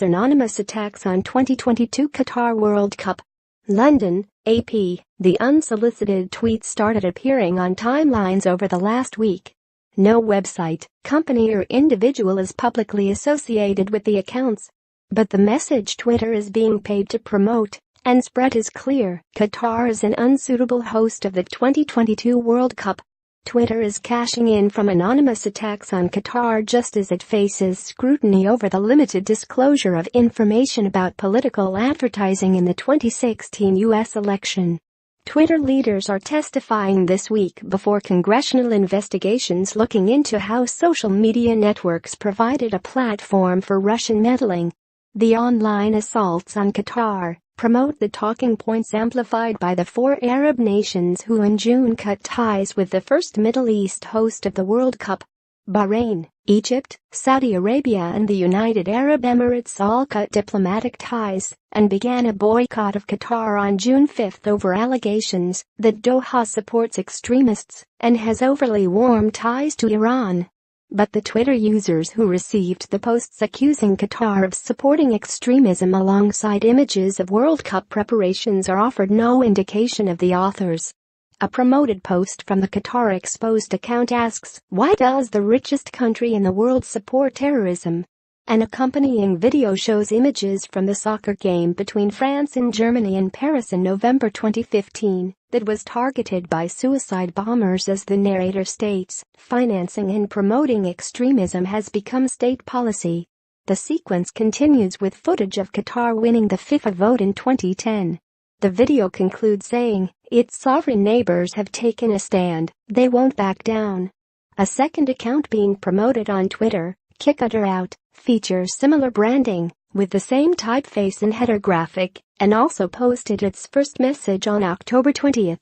anonymous attacks on 2022 Qatar World Cup. London, AP. The unsolicited tweets started appearing on timelines over the last week. No website, company or individual is publicly associated with the accounts. But the message Twitter is being paid to promote and spread is clear. Qatar is an unsuitable host of the 2022 World Cup. Twitter is cashing in from anonymous attacks on Qatar just as it faces scrutiny over the limited disclosure of information about political advertising in the 2016 U.S. election. Twitter leaders are testifying this week before congressional investigations looking into how social media networks provided a platform for Russian meddling. The online assaults on Qatar promote the talking points amplified by the four Arab nations who in June cut ties with the first Middle East host of the World Cup. Bahrain, Egypt, Saudi Arabia and the United Arab Emirates all cut diplomatic ties and began a boycott of Qatar on June 5 over allegations that Doha supports extremists and has overly warm ties to Iran. But the Twitter users who received the posts accusing Qatar of supporting extremism alongside images of World Cup preparations are offered no indication of the authors. A promoted post from the Qatar Exposed account asks, "Why does the richest country in the world support terrorism?" An accompanying video shows images from the soccer game between France and Germany in Paris in November 2015 that was targeted by suicide bombers. As the narrator states, financing and promoting extremism has become state policy. The sequence continues with footage of Qatar winning the FIFA vote in 2010. The video concludes saying, "Its sovereign neighbors have taken a stand, they won't back down." A second account being promoted on Twitter, Qatar Out, features similar branding, with the same typeface and header graphic, and also posted its first message on October 20.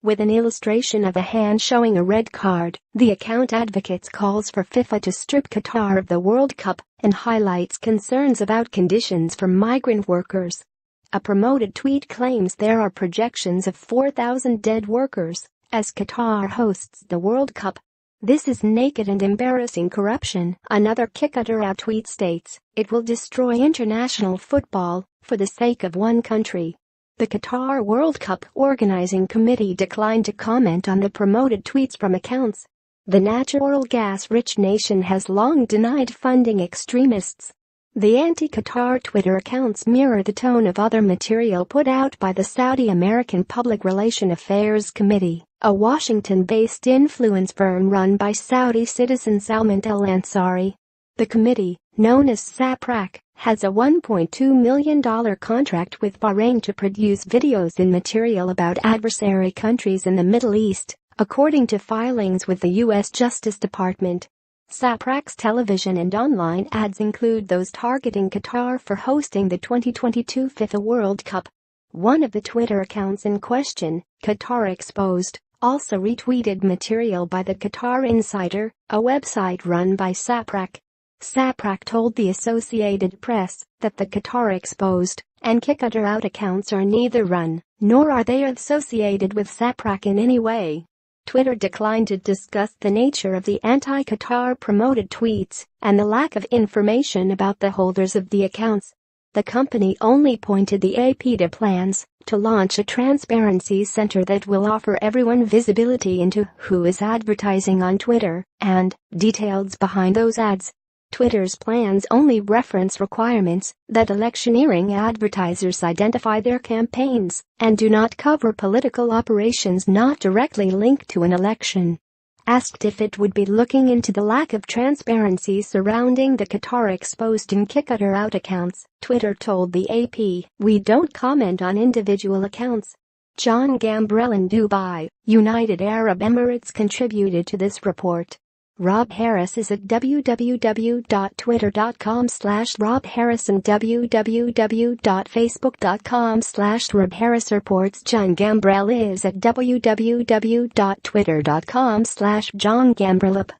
With an illustration of a hand showing a red card, the account advocates calls for FIFA to strip Qatar of the World Cup and highlights concerns about conditions for migrant workers. A promoted tweet claims there are projections of 4,000 dead workers as Qatar hosts the World Cup. "This is naked and embarrassing corruption," another Qatar tweet states. "It will destroy international football for the sake of one country." The Qatar World Cup organizing committee declined to comment on the promoted tweets from accounts. The natural gas-rich nation has long denied funding extremists. The anti-Qatar Twitter accounts mirror the tone of other material put out by the Saudi American Public Relations Affairs Committee, a Washington-based influence firm run by Saudi citizen Salman al-Ansari. The committee, known as SAPRAC, has a $1.2 million contract with Bahrain to produce videos and material about adversary countries in the Middle East, according to filings with the U.S. Justice Department. SAPRAC's television and online ads include those targeting Qatar for hosting the 2022 FIFA World Cup. One of the Twitter accounts in question, Qatar Exposed, also retweeted material by the Qatar Insider, a website run by SAPRAC. SAPRAC told the Associated Press that the Qatar Exposed and Qatar Out accounts are neither run, nor are they associated with SAPRAC in any way. Twitter declined to discuss the nature of the anti-Qatar promoted tweets and the lack of information about the holders of the accounts. The company only pointed the AP to plans to launch a transparency center that will offer everyone visibility into who is advertising on Twitter and details behind those ads. Twitter's plans only reference requirements that electioneering advertisers identify their campaigns and do not cover political operations not directly linked to an election. Asked if it would be looking into the lack of transparency surrounding the Qatar Exposed and Qatar Out accounts, Twitter told the AP, "We don't comment on individual accounts." John Gambrell in Dubai, United Arab Emirates contributed to this report. Rob Harris is at www.twitter.com/RobHarris and www.facebook.com/RobHarris reports. John Gambrell is at www.twitter.com/JohnGambrell.